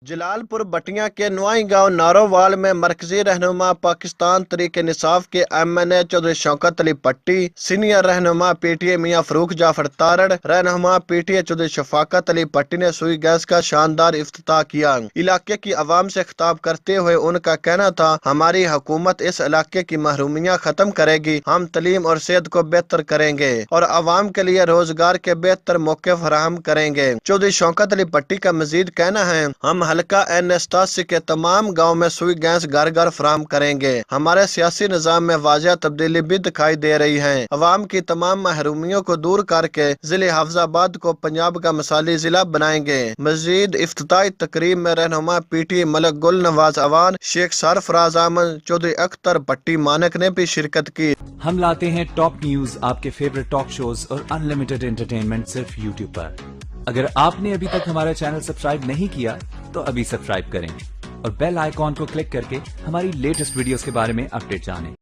जलालपुर बटिया के नुआई गांव नारोवाल में मरकजी रहनुमा पाकिस्तान तरीके निसाफ के MNA चौधरी शौकत अली पट्टी, सीनियर रहनुमा PTA मियां फरूख जाफर तारड़, रहनुमा PTA चौधरी शफाकत अली पट्टी ने सुई गैस का शानदार इफ्तिताह किया। इलाके की आवाम से खिताब करते हुए उनका कहना था, हमारी हुकूमत इस इलाके की महरूमियां खत्म करेगी, हम तलीम और सेहत को बेहतर करेंगे और आवाम के लिए रोजगार के बेहतर मौके फराहम करेंगे। चौधरी शौकत अली पट्टी का मजीद कहना है, हम हल्का N87 के तमाम गाँव में सुई गैस घर घर फराहम करेंगे। हमारे सियासी निजाम में वाजिया तब्दीली भी दिखाई दे रही है। अवाम की तमाम महरूमियों को दूर करके जिले हाफजाबाद को पंजाब का मिसाली जिला बनाएंगे। मजीद इफ्तिताई तकरीब में रहनुमा PTA मलक गुल नवाज अवान, शेख सरफराज अहमद, चौधरी अख्तर भट्टी मानक ने भी शिरकत की। हम लाते हैं टॉप न्यूज, आपके फेवरेट टॉक शोज और अनलिमिटेड एंटरटेनमेंट सिर्फ यूट्यूब पर। अगर आपने अभी तक हमारा चैनल सब्सक्राइब नहीं किया तो अभी सब्सक्राइब करें और बेल आइकॉन को क्लिक करके हमारी लेटेस्ट वीडियोस के बारे में अपडेट जानें।